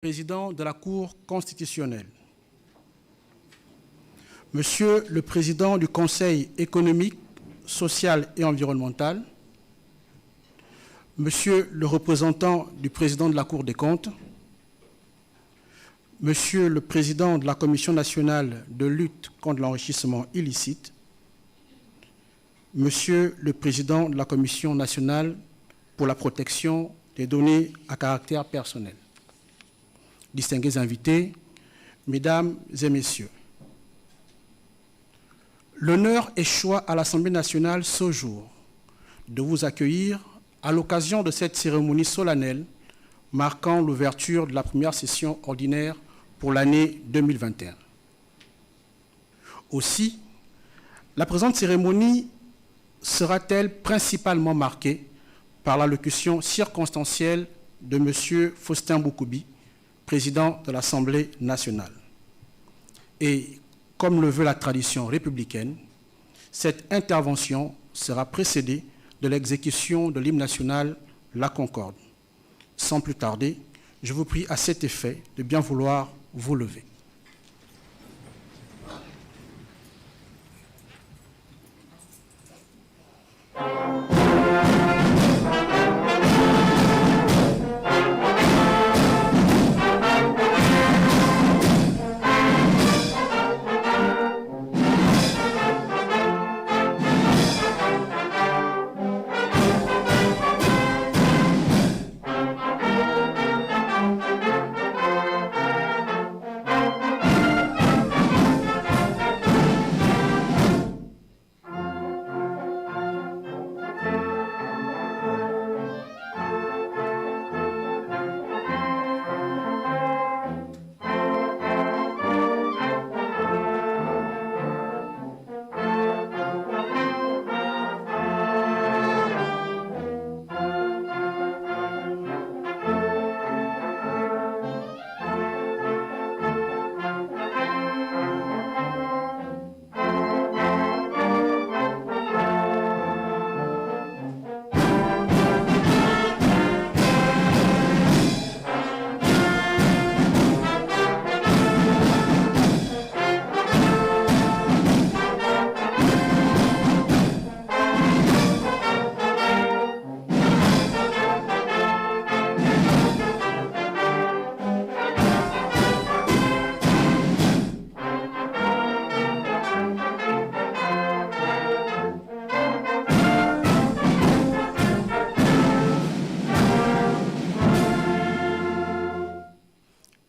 Président de la Cour constitutionnelle, Monsieur le Président du Conseil économique, social et environnemental, Monsieur le représentant du Président de la Cour des comptes, Monsieur le Président de la Commission nationale de lutte contre l'enrichissement illicite, Monsieur le Président de la Commission nationale pour la protection des données à caractère personnel, distingués invités, Mesdames et Messieurs, l'honneur échoit à l'Assemblée nationale ce jour de vous accueillir à l'occasion de cette cérémonie solennelle marquant l'ouverture de la première session ordinaire pour l'année 2021. Aussi, la présente cérémonie sera-t-elle principalement marquée par l'allocution circonstancielle de M. Faustin Boukoubi, président de l'Assemblée nationale. Et comme le veut la tradition républicaine, cette intervention sera précédée de l'exécution de l'hymne national La Concorde. Sans plus tarder, je vous prie à cet effet de bien vouloir vous lever.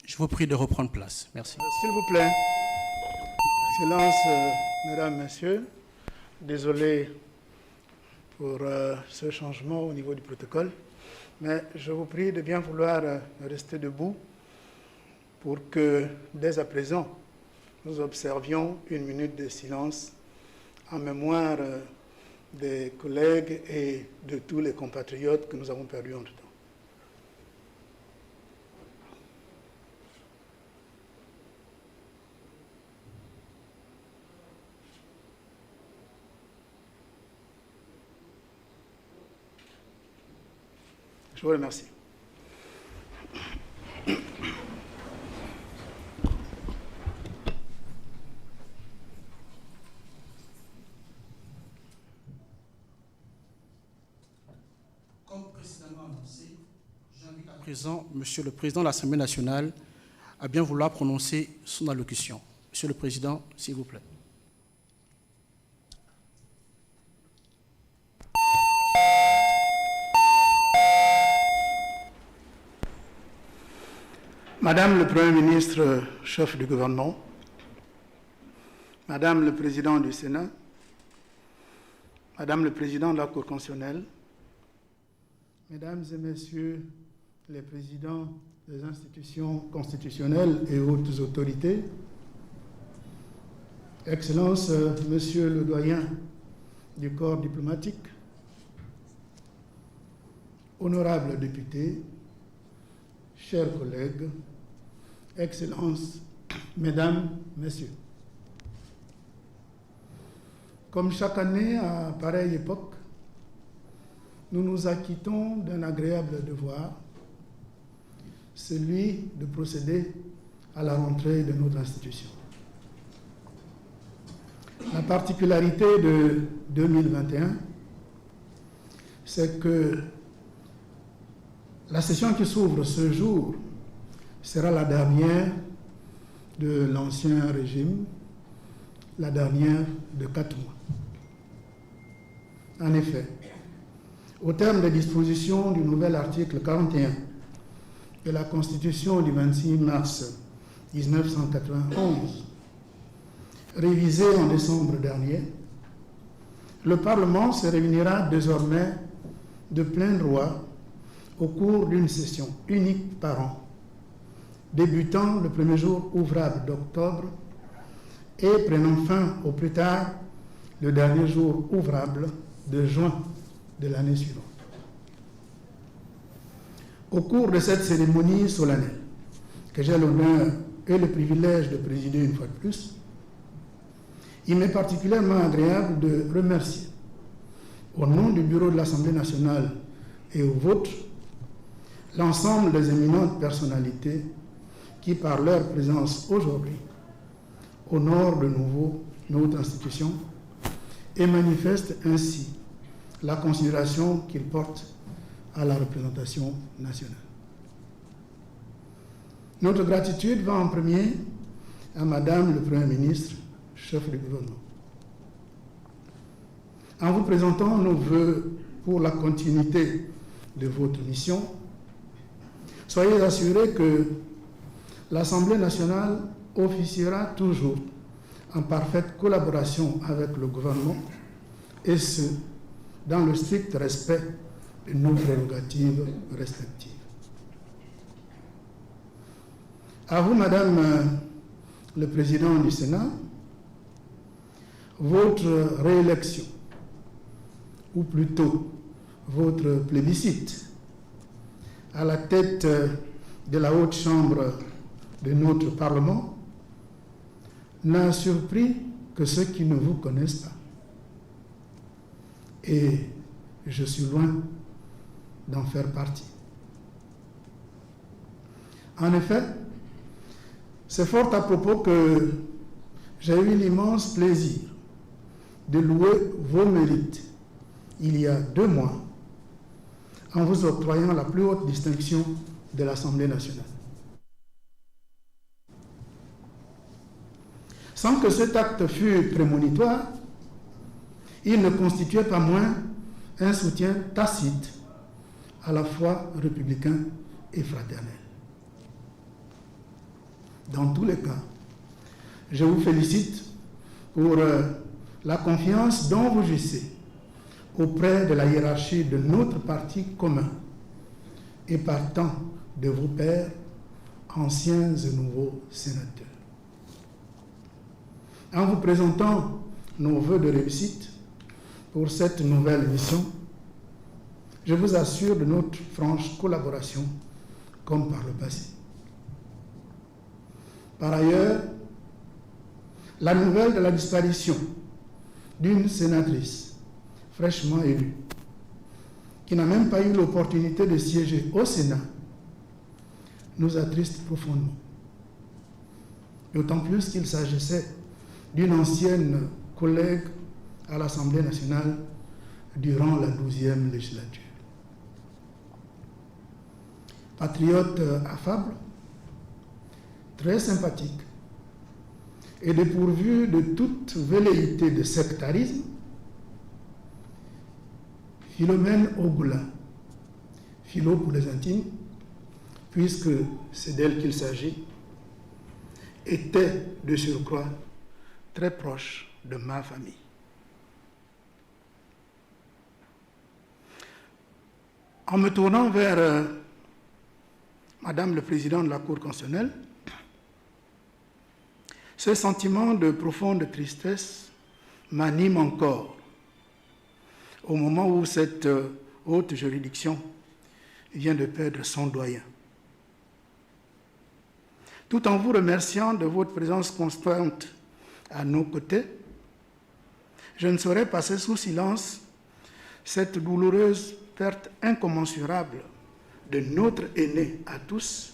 Je vous prie de reprendre place. Merci. S'il vous plaît. Excellences, Mesdames, Messieurs, désolé pour ce changement au niveau du protocole, mais je vous prie de bien vouloir rester debout pour que, dès à présent, nous observions une minute de silence en mémoire des collègues et de tous les compatriotes que nous avons perdus entre-temps. Je vous remercie. Comme précédemment annoncé, j'invite à présent Monsieur le Président de l'Assemblée nationale à bien vouloir prononcer son allocution. Monsieur le Président, s'il vous plaît. Madame le Premier ministre, chef du gouvernement, Madame le Président du Sénat, Madame le Président de la Cour constitutionnelle, Mesdames et Messieurs les Présidents des institutions constitutionnelles et hautes autorités, Excellences, Monsieur le Doyen du corps diplomatique, honorables députés, chers collègues, Excellences, Mesdames, Messieurs. Comme chaque année à pareille époque, nous nous acquittons d'un agréable devoir, celui de procéder à la rentrée de notre institution. La particularité de 2021, c'est que la session qui s'ouvre ce jour sera la dernière de l'ancien régime, la dernière de 4 mois. En effet, au terme des dispositions du nouvel article 41 de la Constitution du 26 mars 1991, révisée en décembre dernier, le Parlement se réunira désormais de plein droit au cours d'une session unique par an, débutant le premier jour ouvrable d'octobre et prenant fin au plus tard le dernier jour ouvrable de juin de l'année suivante. Au cours de cette cérémonie solennelle, que j'ai l'honneur et le privilège de présider une fois de plus, il m'est particulièrement agréable de remercier, au nom du Bureau de l'Assemblée nationale et au vôtre, l'ensemble des éminentes personnalités qui, par leur présence aujourd'hui, honorent de nouveau notre institution et manifestent ainsi la considération qu'ils portent à la représentation nationale. Notre gratitude va en premier à Madame le Premier ministre, chef du gouvernement. En vous présentant nos vœux pour la continuité de votre mission, soyez assurés que l'Assemblée nationale officiera toujours en parfaite collaboration avec le gouvernement, et ce, dans le strict respect de nos prérogatives respectives. À vous, Madame le Président du Sénat, votre réélection, ou plutôt votre plébiscite, à la tête de la haute chambre de notre Parlement, n'a surpris que ceux qui ne vous connaissent pas. Et je suis loin d'en faire partie. En effet, c'est fort à propos que j'ai eu l'immense plaisir de louer vos mérites il y a 2 mois en vous octroyant la plus haute distinction de l'Assemblée nationale. Sans que cet acte fût prémonitoire, il ne constituait pas moins un soutien tacite, à la fois républicain et fraternel. Dans tous les cas, je vous félicite pour la confiance dont vous jouissez auprès de la hiérarchie de notre parti commun et partant de vos pairs, anciens et nouveaux sénateurs. En vous présentant nos vœux de réussite pour cette nouvelle mission, je vous assure de notre franche collaboration comme par le passé. Par ailleurs, la nouvelle de la disparition d'une sénatrice fraîchement élue, qui n'a même pas eu l'opportunité de siéger au Sénat, nous attriste profondément. D'autant plus qu'il s'agissait d'une ancienne collègue à l'Assemblée nationale durant la 12e législature. Patriote affable, très sympathique et dépourvu de toute velléité de sectarisme, Philomène Ogoula, Philo pour les intimes, puisque c'est d'elle qu'il s'agit, était de surcroît très proche de ma famille. En me tournant vers Madame le Président de la Cour constitutionnelle, ce sentiment de profonde tristesse m'anime encore au moment où cette haute juridiction vient de perdre son doyen. Tout en vous remerciant de votre présence constante à nos côtés, je ne saurais passer sous silence cette douloureuse perte incommensurable de notre aîné à tous,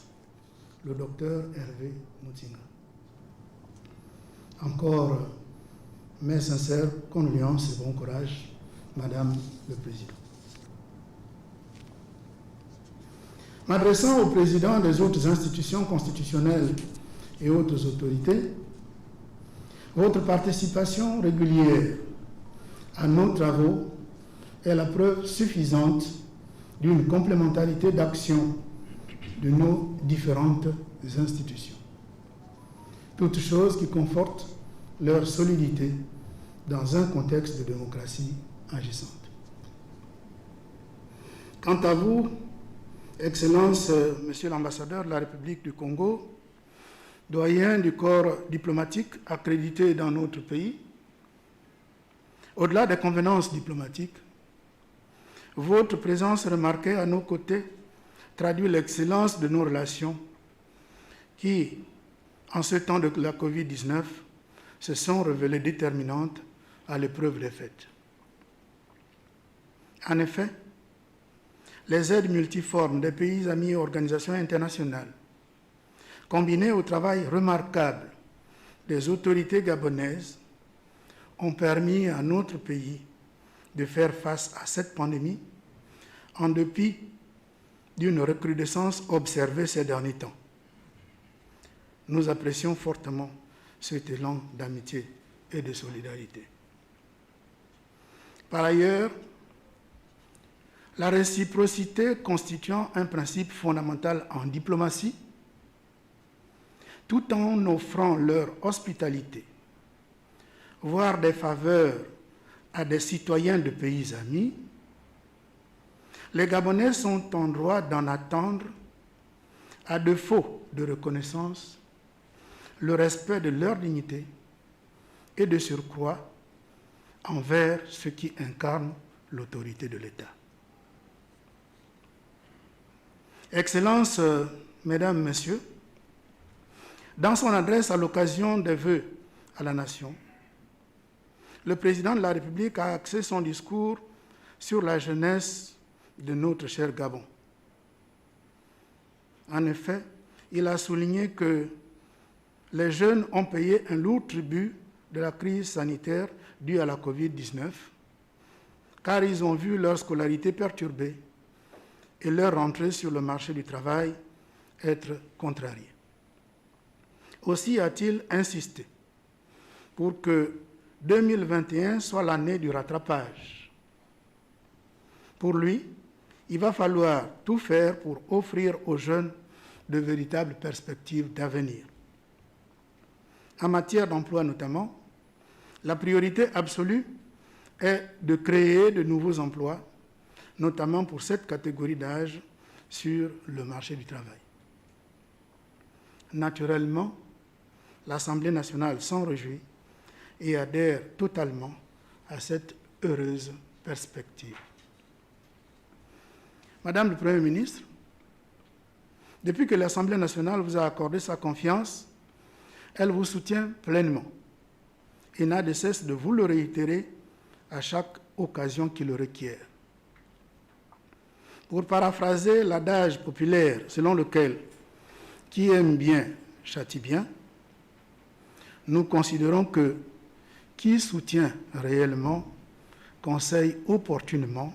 le docteur Hervé Moutinga. Encore mes sincères condoléances et bon courage, Madame le Président. M'adressant au Président des autres institutions constitutionnelles et autres autorités, votre participation régulière à nos travaux est la preuve suffisante d'une complémentarité d'action de nos différentes institutions. Toutes choses qui confortent leur solidité dans un contexte de démocratie agissante. Quant à vous, Excellence, Monsieur l'ambassadeur de la République du Congo, doyen du corps diplomatique accrédité dans notre pays, au-delà des convenances diplomatiques, votre présence remarquée à nos côtés traduit l'excellence de nos relations qui, en ce temps de la Covid-19, se sont révélées déterminantes à l'épreuve des faits. En effet, les aides multiformes des pays amis et organisations internationales, combinées au travail remarquable des autorités gabonaises, ont permis à notre pays de faire face à cette pandémie en dépit d'une recrudescence observée ces derniers temps. Nous apprécions fortement cet élan d'amitié et de solidarité. Par ailleurs, la réciprocité constituant un principe fondamental en diplomatie, tout en offrant leur hospitalité, voire des faveurs à des citoyens de pays amis, les Gabonais sont en droit d'en attendre, à défaut de reconnaissance, le respect de leur dignité et de surcroît envers ceux qui incarnent l'autorité de l'État. Excellences, Mesdames, Messieurs, dans son adresse à l'occasion des vœux à la nation, le président de la République a axé son discours sur la jeunesse de notre cher Gabon. En effet, il a souligné que les jeunes ont payé un lourd tribut de la crise sanitaire due à la Covid-19, car ils ont vu leur scolarité perturbée et leur rentrée sur le marché du travail être contrariée. Aussi a-t-il insisté pour que 2021 soit l'année du rattrapage. Pour lui, il va falloir tout faire pour offrir aux jeunes de véritables perspectives d'avenir. En matière d'emploi notamment, la priorité absolue est de créer de nouveaux emplois, notamment pour cette catégorie d'âge sur le marché du travail. Naturellement, l'Assemblée nationale s'en réjouit et adhère totalement à cette heureuse perspective. Madame le Premier ministre, depuis que l'Assemblée nationale vous a accordé sa confiance, elle vous soutient pleinement et n'a de cesse de vous le réitérer à chaque occasion qui le requiert. Pour paraphraser l'adage populaire selon lequel « qui aime bien châtie bien », nous considérons que qui soutient réellement conseille opportunément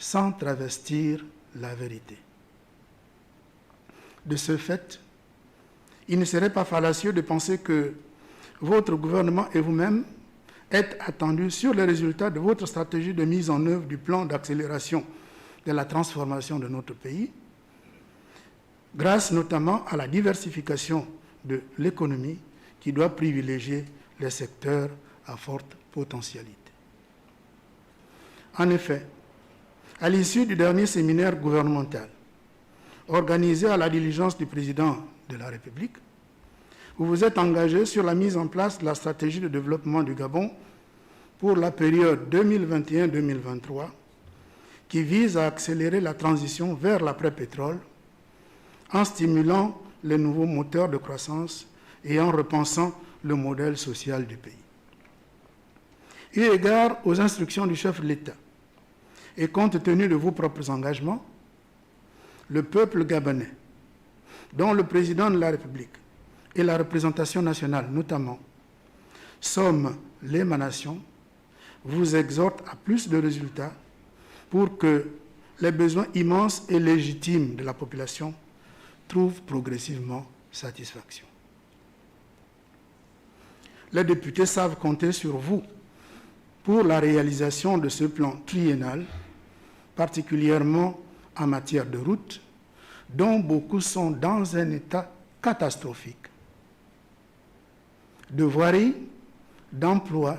sans travestir la vérité. De ce fait, il ne serait pas fallacieux de penser que votre gouvernement et vous-même êtes attendus sur les résultats de votre stratégie de mise en œuvre du plan d'accélération de la transformation de notre pays, grâce notamment à la diversification de l'économie qui doit privilégier les secteurs à forte potentialité. En effet, à l'issue du dernier séminaire gouvernemental, organisé à la diligence du président de la République, vous vous êtes engagé sur la mise en place de la stratégie de développement du Gabon pour la période 2021-2023, qui vise à accélérer la transition vers l'après-pétrole en stimulant les nouveaux moteurs de croissance et en repensant le modèle social du pays. Eu égard aux instructions du chef de l'État et compte tenu de vos propres engagements, le peuple gabonais dont le président de la République et la représentation nationale notamment sommes l'émanation, vous exhortent à plus de résultats pour que les besoins immenses et légitimes de la population trouvent progressivement satisfaction. Les députés savent compter sur vous pour la réalisation de ce plan triennal, particulièrement en matière de routes, dont beaucoup sont dans un état catastrophique, de voirie, d'emploi,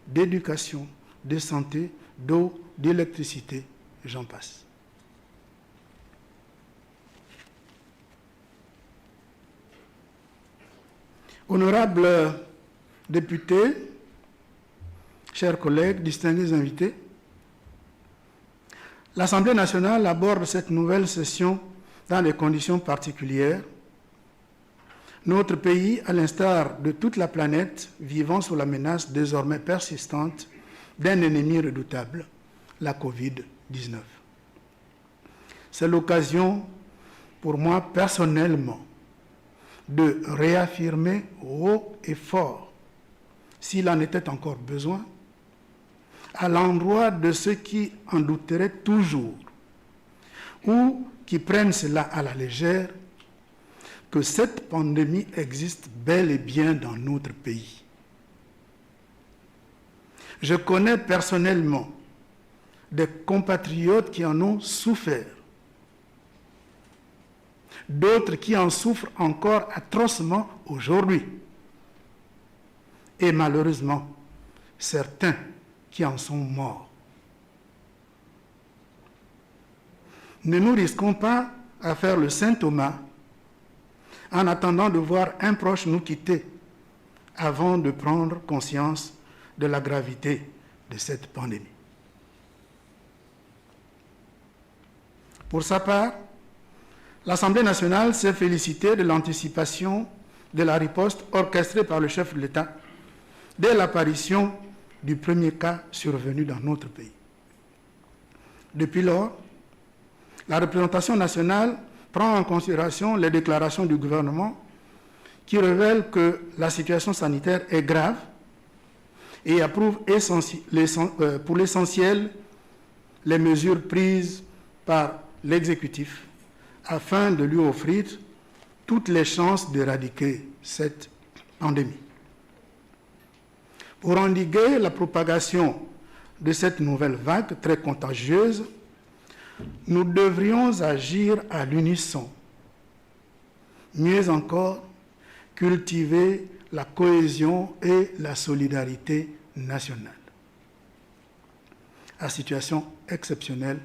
d'éducation, de santé, d'eau, d'électricité, j'en passe. Honorables députés, chers collègues, distingués invités, l'Assemblée nationale aborde cette nouvelle session dans des conditions particulières. Notre pays, à l'instar de toute la planète, vivant sous la menace désormais persistante d'un ennemi redoutable, la Covid-19. C'est l'occasion, pour moi personnellement, de réaffirmer haut et fort, s'il en était encore besoin, à l'endroit de ceux qui en douteraient toujours ou qui prennent cela à la légère, que cette pandémie existe bel et bien dans notre pays. Je connais personnellement des compatriotes qui en ont souffert, d'autres qui en souffrent encore atrocement aujourd'hui, et malheureusement, certains qui en sont morts. Ne nous risquons pas à faire le saint Thomas en attendant de voir un proche nous quitter avant de prendre conscience de la gravité de cette pandémie. Pour sa part, l'Assemblée nationale s'est félicitée de l'anticipation de la riposte orchestrée par le chef de l'État dès l'apparition du premier cas survenu dans notre pays. Depuis lors, la représentation nationale prend en considération les déclarations du gouvernement qui révèlent que la situation sanitaire est grave et approuve pour l'essentiel les mesures prises par l'exécutif afin de lui offrir toutes les chances d'éradiquer cette pandémie. Pour endiguer la propagation de cette nouvelle vague très contagieuse, nous devrions agir à l'unisson. Mieux encore, cultiver la cohésion et la solidarité nationale. À situation exceptionnelle,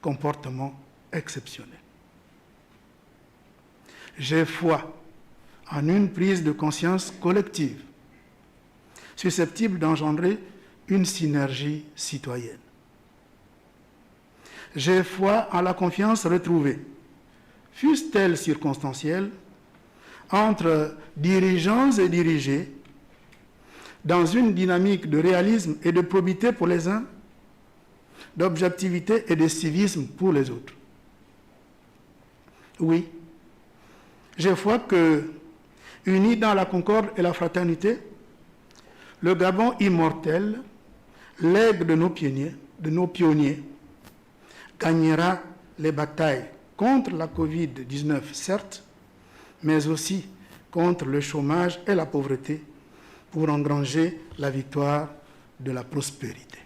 comportement exceptionnel. J'ai foi en une prise de conscience collective, susceptible d'engendrer une synergie citoyenne. J'ai foi en la confiance retrouvée, fût-elle circonstancielle, entre dirigeants et dirigés, dans une dynamique de réalisme et de probité pour les uns, d'objectivité et de civisme pour les autres. Oui, j'ai foi que, unis dans la concorde et la fraternité, le Gabon immortel, legs de nos pionniers, gagnera les batailles contre la Covid-19, certes, mais aussi contre le chômage et la pauvreté pour engranger la victoire de la prospérité.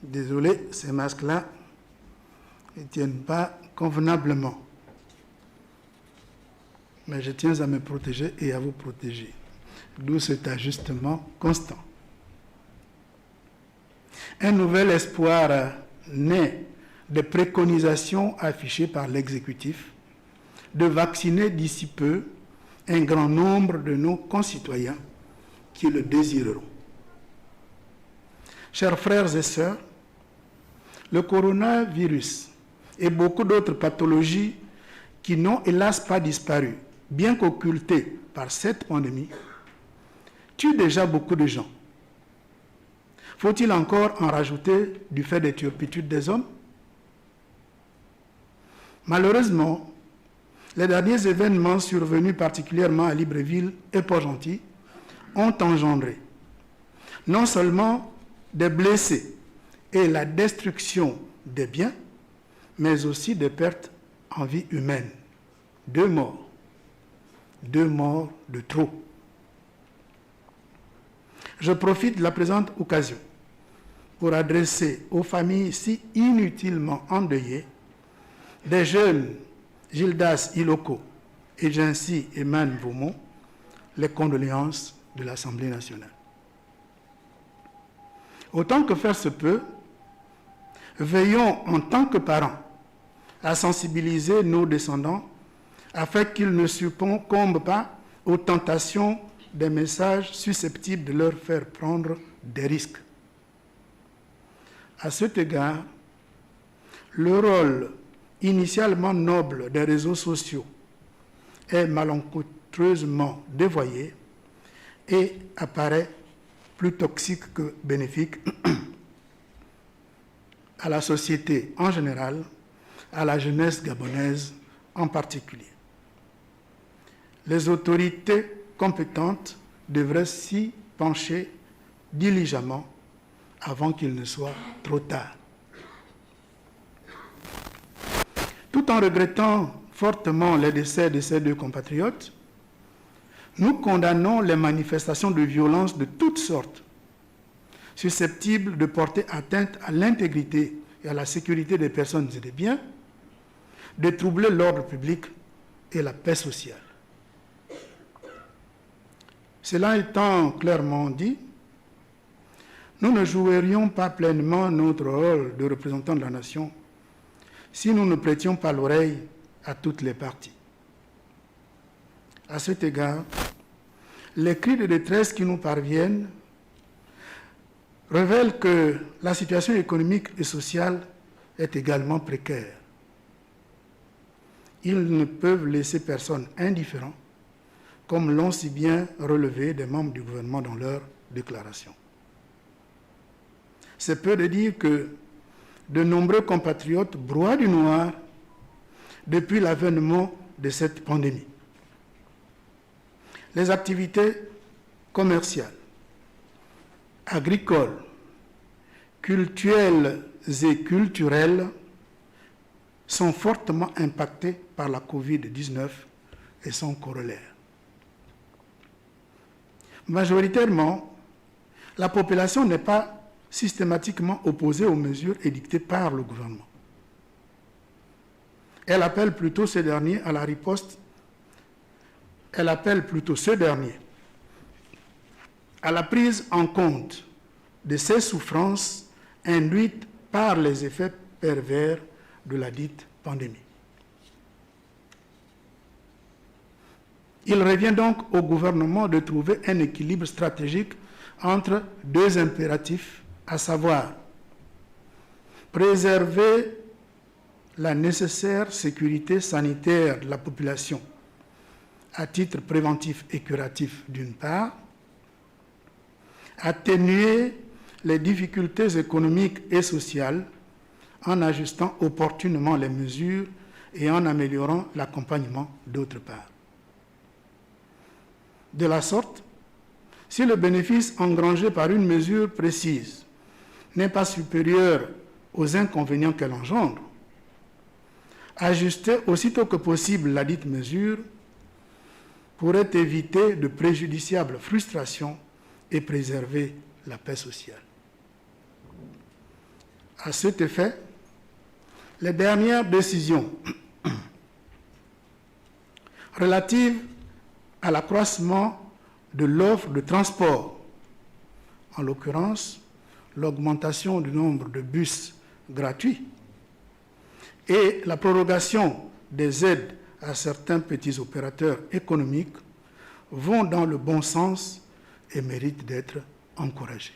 Désolé, ces masques-là ne tiennent pas convenablement. Mais je tiens à me protéger et à vous protéger. D'où cet ajustement constant. Un nouvel espoir naît des préconisations affichées par l'exécutif de vacciner d'ici peu un grand nombre de nos concitoyens qui le désireront. Chers frères et sœurs, le coronavirus et beaucoup d'autres pathologies qui n'ont hélas pas disparu, bien qu'occultées par cette pandémie, tuent déjà beaucoup de gens. Faut-il encore en rajouter du fait des turpitudes des hommes? Malheureusement, les derniers événements survenus particulièrement à Libreville et Port-Gentil ont engendré non seulement des blessés et la destruction des biens, mais aussi des pertes en vie humaine. 2 morts. 2 morts de trop. Je profite de la présente occasion pour adresser aux familles si inutilement endeuillées des jeunes Gildas Iloko et Jinsi Eman Beaumont les condoléances de l'Assemblée nationale. Autant que faire se peut, veillons en tant que parents à sensibiliser nos descendants afin qu'ils ne succombent pas aux tentations des messages susceptibles de leur faire prendre des risques. À cet égard, le rôle initialement noble des réseaux sociaux est malencontreusement dévoyé et apparaît plus toxique que bénéfique à la société en général, à la jeunesse gabonaise en particulier. Les autorités compétentes devraient s'y pencher diligemment avant qu'il ne soit trop tard. Tout en regrettant fortement les décès de ces 2 compatriotes, nous condamnons les manifestations de violence de toutes sortes, susceptibles de porter atteinte à l'intégrité et à la sécurité des personnes et des biens, de troubler l'ordre public et la paix sociale. Cela étant clairement dit, nous ne jouerions pas pleinement notre rôle de représentants de la nation si nous ne prêtions pas l'oreille à toutes les parties. À cet égard, les cris de détresse qui nous parviennent révèlent que la situation économique et sociale est également précaire. Ils ne peuvent laisser personne indifférent, comme l'ont si bien relevé des membres du gouvernement dans leur déclaration. C'est peu de dire que de nombreux compatriotes broient du noir depuis l'avènement de cette pandémie. Les activités commerciales, agricoles, cultuelles et culturelles sont fortement impactées par la Covid-19 et son corollaire. Majoritairement, la population n'est pas systématiquement opposée aux mesures édictées par le gouvernement. Elle appelle plutôt ces derniers à la riposte. Elle appelle plutôt ceux derniers à la prise en compte de ces souffrances induites par les effets pervers de la dite pandémie. Il revient donc au gouvernement de trouver un équilibre stratégique entre 2 impératifs, à savoir préserver la nécessaire sécurité sanitaire de la population à titre préventif et curatif d'une part, atténuer les difficultés économiques et sociales en ajustant opportunément les mesures et en améliorant l'accompagnement d'autre part. De la sorte, si le bénéfice engrangé par une mesure précise n'est pas supérieur aux inconvénients qu'elle engendre, ajuster aussitôt que possible la dite mesure pourrait éviter de préjudiciables frustrations et préserver la paix sociale. À cet effet, les dernières décisions relatives à l'accroissement de l'offre de transport, en l'occurrence l'augmentation du nombre de bus gratuits et la prorogation des aides à certains petits opérateurs économiques, vont dans le bon sens et méritent d'être encouragés.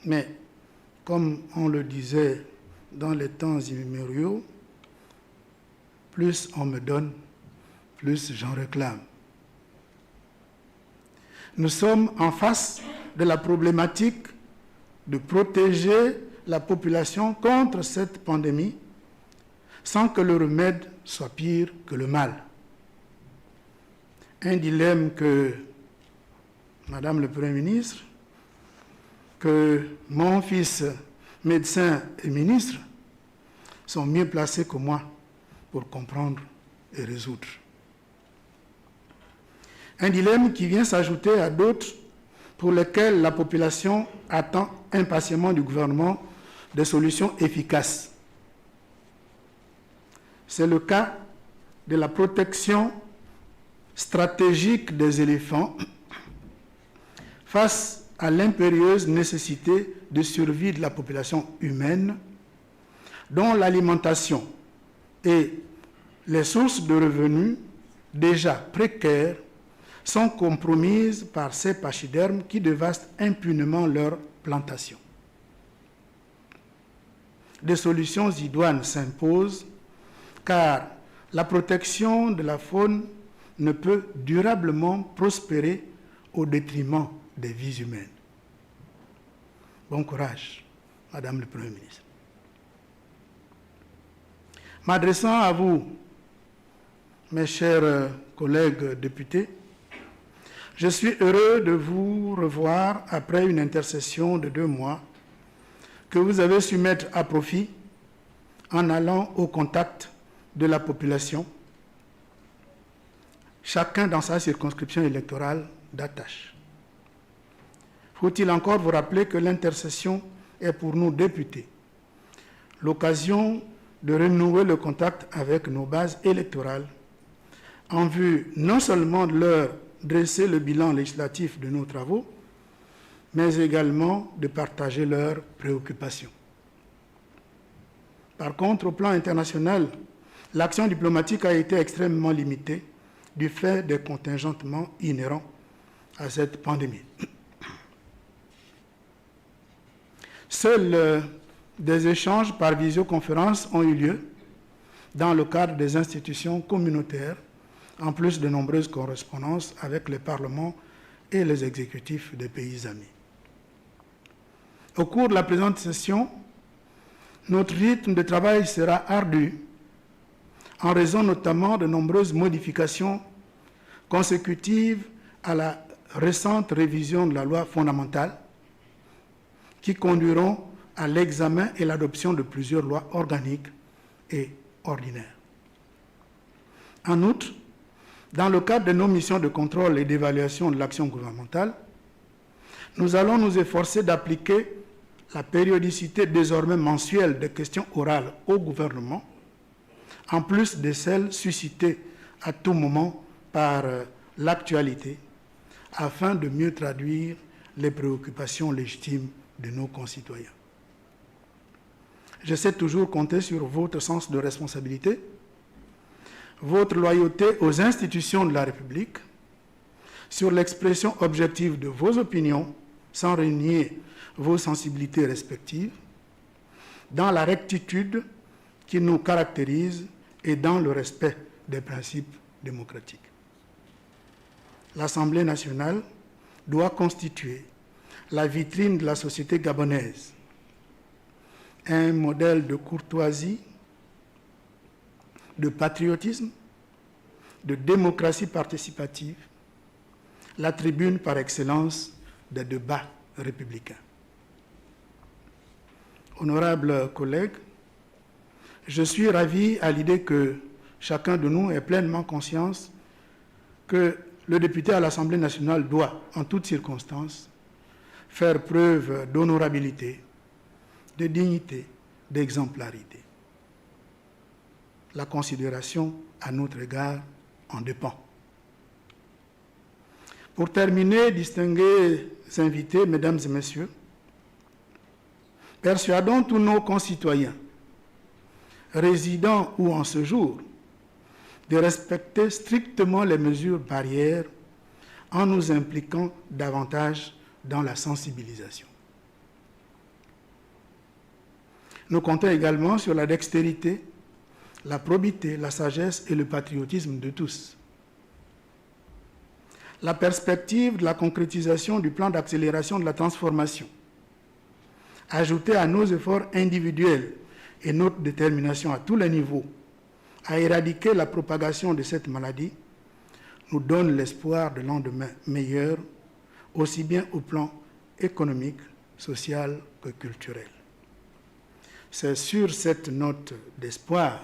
Mais, comme on le disait dans les temps immémoriaux, plus on me donne, plus j'en réclame. Nous sommes en face de la problématique de protéger la population contre cette pandémie sans que le remède soit pire que le mal. Un dilemme que, Madame le Premier ministre, que mon fils, médecin et ministre, sont mieux placés que moi pour comprendre et résoudre. Un dilemme qui vient s'ajouter à d'autres pour lesquels la population attend impatiemment du gouvernement des solutions efficaces. C'est le cas de la protection stratégique des éléphants face à l'impérieuse nécessité de survie de la population humaine, dont l'alimentation et les sources de revenus déjà précaires sont compromises par ces pachydermes qui dévastent impunément leurs plantations. Des solutions idoines s'imposent car la protection de la faune ne peut durablement prospérer au détriment des vies humaines. Bon courage, Madame le Premier ministre. M'adressant à vous, mes chers collègues députés, je suis heureux de vous revoir après une intercession de 2 mois que vous avez su mettre à profit en allant au contact de la population, chacun dans sa circonscription électorale d'attache. Faut-il encore vous rappeler que l'intercession est pour nous députés l'occasion de renouer le contact avec nos bases électorales en vue non seulement de leur dresser le bilan législatif de nos travaux, mais également de partager leurs préoccupations. Par contre, au plan international, l'action diplomatique a été extrêmement limitée du fait des contingentements inhérents à cette pandémie. Seuls des échanges par visioconférence ont eu lieu dans le cadre des institutions communautaires, en plus de nombreuses correspondances avec les parlements et les exécutifs des pays amis. Au cours de la présente session, notre rythme de travail sera ardu, en raison notamment de nombreuses modifications consécutives à la récente révision de la loi fondamentale, qui conduiront à l'examen et l'adoption de plusieurs lois organiques et ordinaires. En outre, dans le cadre de nos missions de contrôle et d'évaluation de l'action gouvernementale, nous allons nous efforcer d'appliquer la périodicité désormais mensuelle des questions orales au gouvernement, en plus de celles suscitées à tout moment par l'actualité, afin de mieux traduire les préoccupations légitimes de nos concitoyens. Je sais toujours compter sur votre sens de responsabilité, votre loyauté aux institutions de la République, sur l'expression objective de vos opinions, sans renier vos sensibilités respectives, dans la rectitude qui nous caractérise et dans le respect des principes démocratiques. L'Assemblée nationale doit constituer la vitrine de la société gabonaise, un modèle de courtoisie, de patriotisme, de démocratie participative, la tribune par excellence des débats républicains. Honorables collègues, je suis ravi à l'idée que chacun de nous ait pleinement conscience que le député à l'Assemblée nationale doit, en toutes circonstances, faire preuve d'honorabilité, de dignité, d'exemplarité. La considération à notre égard en dépend. Pour terminer, distingués invités, mesdames et messieurs, persuadons tous nos concitoyens, résidant ou en séjour, de respecter strictement les mesures barrières en nous impliquant davantage dans la sensibilisation. Nous comptons également sur la dextérité, la probité, la sagesse et le patriotisme de tous. La perspective de la concrétisation du plan d'accélération de la transformation, ajoutée à nos efforts individuels et notre détermination à tous les niveaux à éradiquer la propagation de cette maladie nous donne l'espoir de lendemain meilleurs, aussi bien au plan économique, social que culturel. C'est sur cette note d'espoir,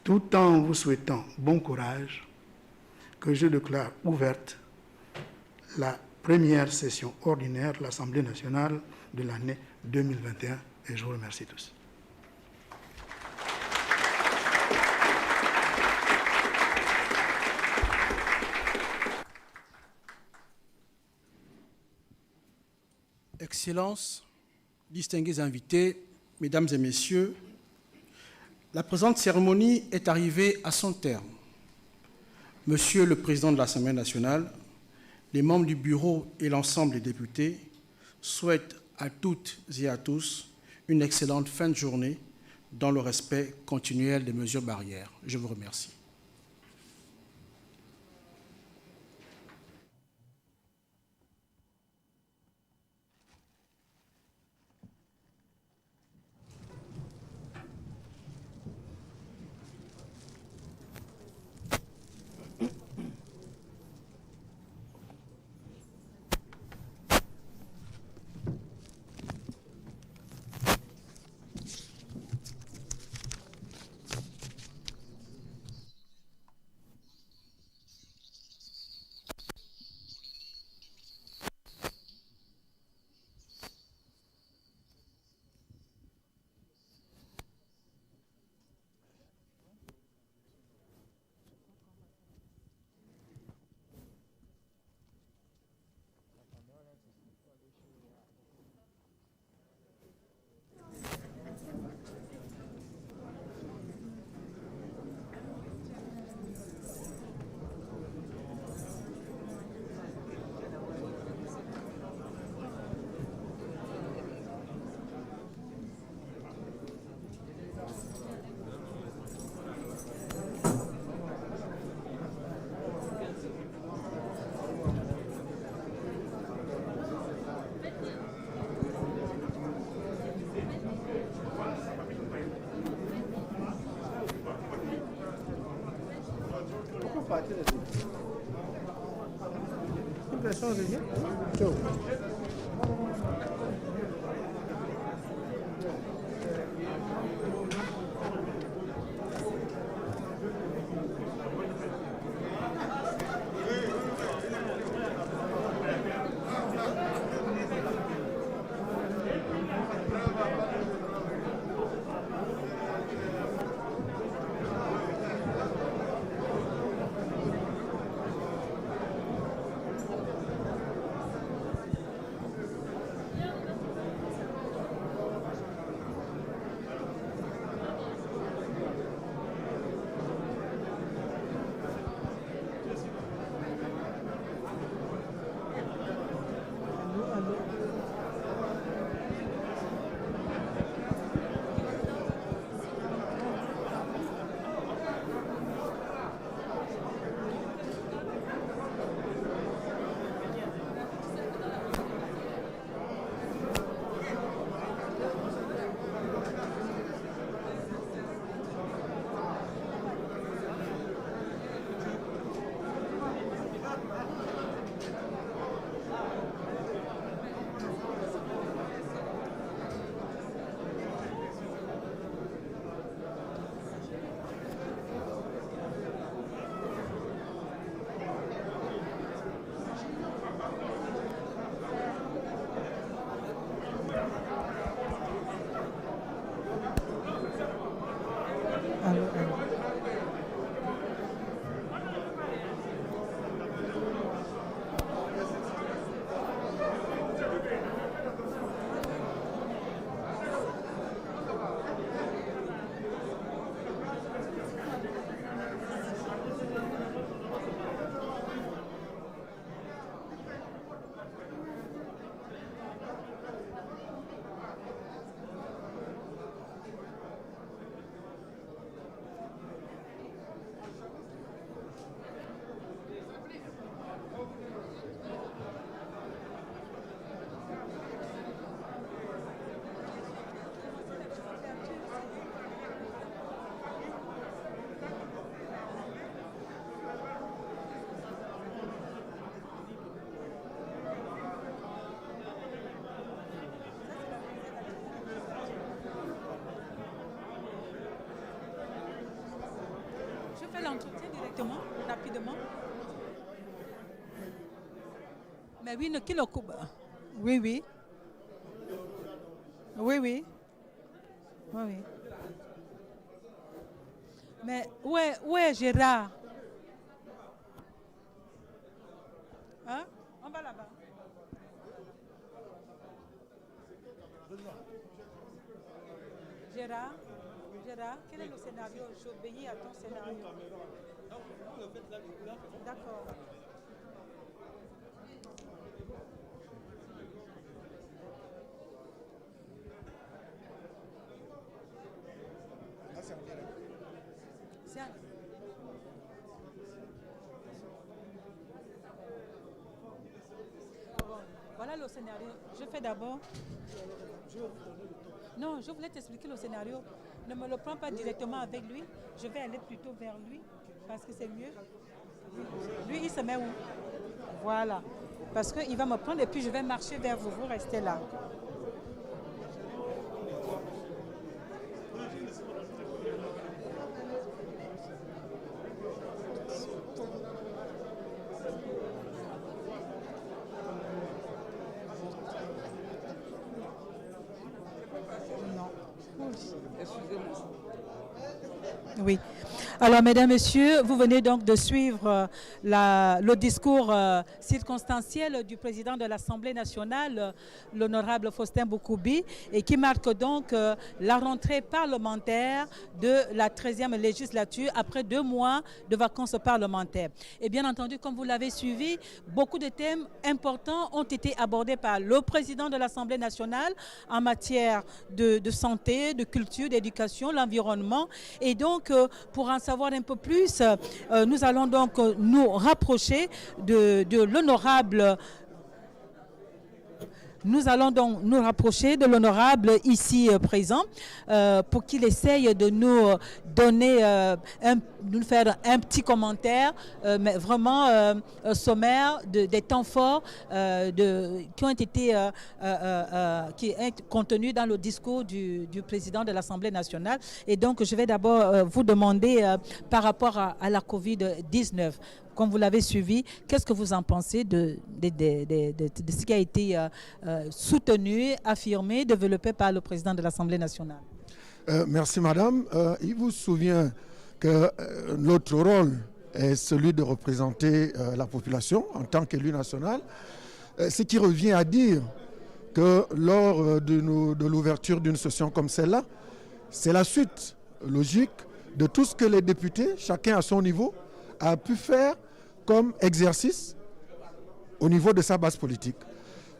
tout en vous souhaitant bon courage, que je déclare ouverte la première session ordinaire de l'Assemblée nationale de l'année 2021 et je vous remercie tous. Excellences, distingués invités, Mesdames et Messieurs, la présente cérémonie est arrivée à son terme. Monsieur le Président de l'Assemblée nationale, les membres du bureau et l'ensemble des députés souhaitent à toutes et à tous une excellente fin de journée dans le respect continuel des mesures barrières. Je vous remercie. l'entretien directement, rapidement. Mais oui, qui le coupe? Oui, oui. Oui, oui. Oui, oui. Mais où est Gérard? Hein? On va là-bas. Gérard, quel est le scénario? J'obéis à ton scénario. D'accord. C'est un... Bon, voilà le scénario. Je fais d'abord. Non, je voulais t'expliquer le scénario. Ne me le prends pas directement avec lui. Je vais aller plutôt vers lui parce que c'est mieux. Lui, il se met où? Voilà. Parce qu'il va me prendre et puis je vais marcher vers vous. Vous restez là. Oui. Alors, mesdames, messieurs, vous venez donc de suivre le discours circonstanciel du président de l'Assemblée nationale, l'honorable Faustin Boukoubi, et qui marque donc la rentrée parlementaire de la 13e législature après 2 mois de vacances parlementaires. Et bien entendu, comme vous l'avez suivi, beaucoup de thèmes importants ont été abordés par le président de l'Assemblée nationale en matière de santé, de culture, d'éducation, l'environnement. Et donc, pour en savoir un peu plus, nous allons donc nous rapprocher de l'honorable. Nous allons donc nous rapprocher de l'honorable ici présent pour qu'il essaye de nous donner, nous faire un petit commentaire, mais vraiment sommaire des temps forts qui ont été contenus dans le discours du président de l'Assemblée nationale. Et donc, je vais d'abord vous demander par rapport à la COVID-19. Comme vous l'avez suivi, qu'est-ce que vous en pensez de ce qui a été soutenu, affirmé, développé par le président de l'Assemblée nationale? Merci madame. Il vous souvient que notre rôle est celui de représenter la population en tant qu'élu national, ce qui revient à dire que lors de l'ouverture d'une session comme celle-là, c'est la suite logique de tout ce que les députés, chacun à son niveau, a pu faire comme exercice au niveau de sa base politique.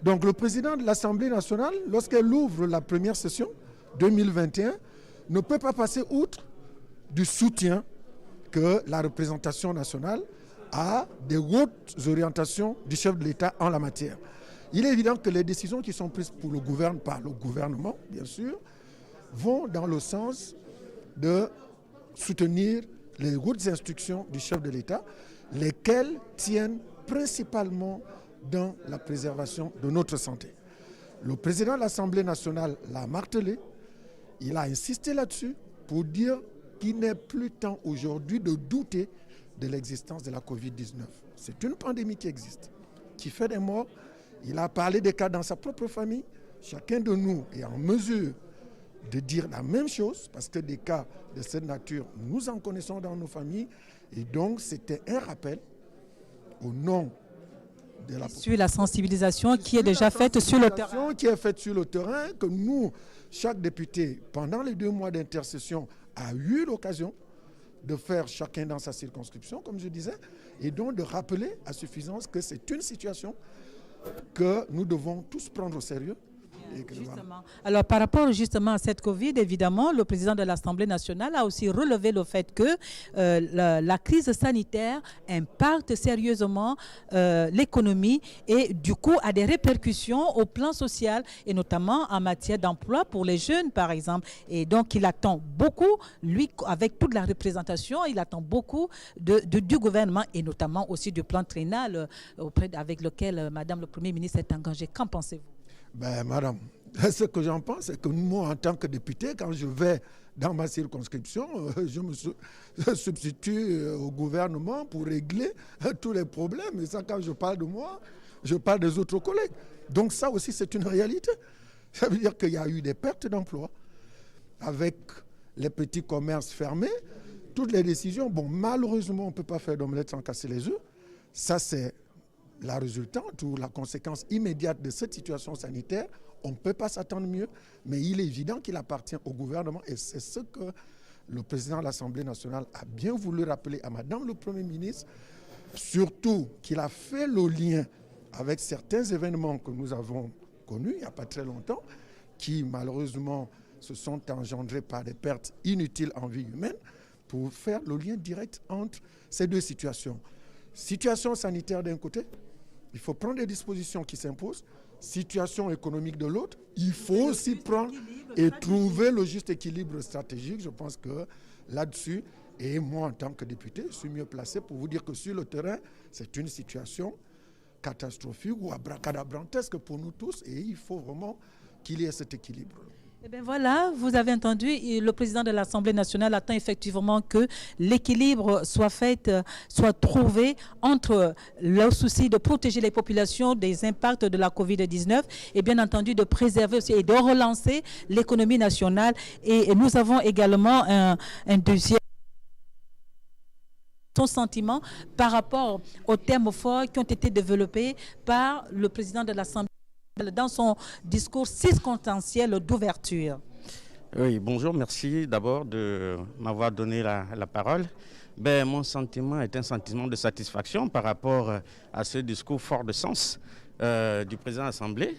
Donc le président de l'Assemblée nationale, lorsqu'elle ouvre la première session 2021, ne peut pas passer outre du soutien que la représentation nationale a des hautes orientations du chef de l'État en la matière. Il est évident que les décisions qui sont prises par le gouvernement, bien sûr, vont dans le sens de soutenir les hautes instructions du chef de l'État, lesquelles tiennent principalement dans la préservation de notre santé. Le président de l'Assemblée nationale l'a martelé, il a insisté là-dessus pour dire qu'il n'est plus temps aujourd'hui de douter de l'existence de la COVID-19. C'est une pandémie qui existe, qui fait des morts. Il a parlé des cas dans sa propre famille. Chacun de nous est en mesure de dire la même chose, parce que des cas de cette nature, nous en connaissons dans nos familles. Et donc, c'était un rappel au nom de la sur la sensibilisation qui est déjà faite sur le terrain. Qui est faite sur le terrain, que nous, chaque député, pendant les 2 mois d'intercession, a eu l'occasion de faire chacun dans sa circonscription, comme je disais, et donc de rappeler à suffisance que c'est une situation que nous devons tous prendre au sérieux. Justement. Alors, par rapport justement à cette Covid, évidemment, le président de l'Assemblée nationale a aussi relevé le fait que la crise sanitaire impacte sérieusement l'économie et du coup a des répercussions au plan social et notamment en matière d'emploi pour les jeunes, par exemple. Et donc, il attend beaucoup, lui, avec toute la représentation, il attend beaucoup du gouvernement et notamment aussi du plan triennal avec lequel Madame le Premier ministre est engagée. Qu'en pensez-vous? Ben, madame, ce que j'en pense, c'est que moi, en tant que député, quand je vais dans ma circonscription, je me substitue au gouvernement pour régler tous les problèmes. Et ça, quand je parle de moi, je parle des autres collègues. Donc ça aussi, c'est une réalité. Ça veut dire qu'il y a eu des pertes d'emplois avec les petits commerces fermés. Toutes les décisions, bon, malheureusement, on ne peut pas faire d'omelette sans casser les œufs. Ça, c'est la résultante ou la conséquence immédiate de cette situation sanitaire. On ne peut pas s'attendre mieux, mais il est évident qu'il appartient au gouvernement et c'est ce que le président de l'Assemblée nationale a bien voulu rappeler à Madame le Premier ministre, surtout qu'il a fait le lien avec certains événements que nous avons connus il n'y a pas très longtemps, qui malheureusement se sont engendrés par des pertes inutiles en vie humaine, pour faire le lien direct entre ces deux situations. Situation sanitaire d'un côté, il faut prendre des dispositions qui s'imposent. Situation économique de l'autre, il faut aussi prendre et trouver le juste équilibre stratégique. Je pense que là-dessus, et moi en tant que député, je suis mieux placé pour vous dire que sur le terrain, c'est une situation catastrophique ou abracadabrantesque pour nous tous et il faut vraiment qu'il y ait cet équilibre. Eh bien voilà, vous avez entendu, le président de l'Assemblée nationale attend effectivement que l'équilibre soit trouvé entre le souci de protéger les populations des impacts de la Covid-19 et bien entendu de préserver aussi et de relancer l'économie nationale. Et nous avons également un deuxième sentiment par rapport aux termes forts qui ont été développés par le président de l'Assemblée dans son discours circonstanciel d'ouverture. Oui, bonjour, merci d'abord de m'avoir donné la parole. Mon sentiment est un sentiment de satisfaction par rapport à ce discours fort de sens du président de l'Assemblée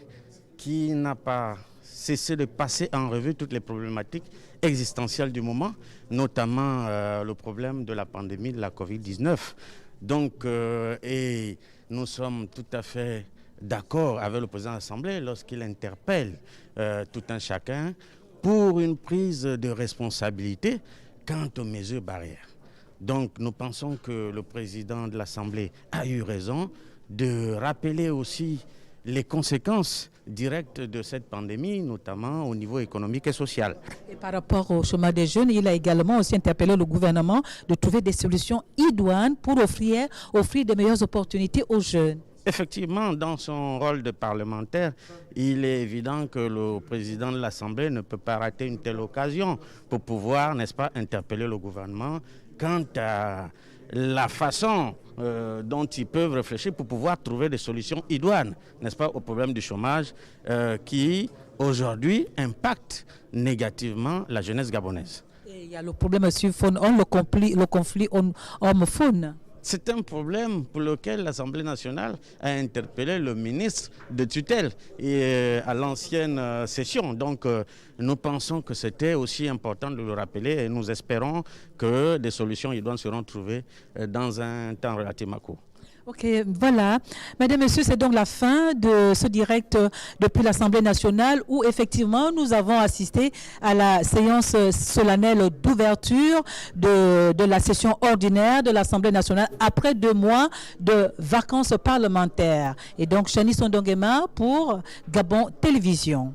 qui n'a pas cessé de passer en revue toutes les problématiques existentielles du moment, notamment le problème de la pandémie de la Covid-19. Donc, et nous sommes tout à fait d'accord avec le président de l'Assemblée lorsqu'il interpelle tout un chacun pour une prise de responsabilité quant aux mesures barrières. Donc nous pensons que le président de l'Assemblée a eu raison de rappeler aussi les conséquences directes de cette pandémie, notamment au niveau économique et social. Et par rapport au chômage des jeunes, il a également aussi interpellé le gouvernement de trouver des solutions idoines pour offrir de meilleures opportunités aux jeunes. Effectivement, dans son rôle de parlementaire, il est évident que le président de l'Assemblée ne peut pas rater une telle occasion pour pouvoir, n'est-ce pas, interpeller le gouvernement quant à la façon dont ils peuvent réfléchir pour pouvoir trouver des solutions idoines, n'est-ce pas, au problème du chômage qui, aujourd'hui, impacte négativement la jeunesse gabonaise. Et il y a le problème sur le conflit homme-faune. C'est un problème pour lequel l'Assemblée nationale a interpellé le ministre de tutelle à l'ancienne session. Donc nous pensons que c'était aussi important de le rappeler et nous espérons que des solutions idoines seront trouvées dans un temps relativement court. Ok, voilà. Mesdames et messieurs, c'est donc la fin de ce direct depuis l'Assemblée nationale où effectivement nous avons assisté à la séance solennelle d'ouverture de la session ordinaire de l'Assemblée nationale après 2 mois de vacances parlementaires. Et donc, Chani Sondongema pour Gabon Télévision.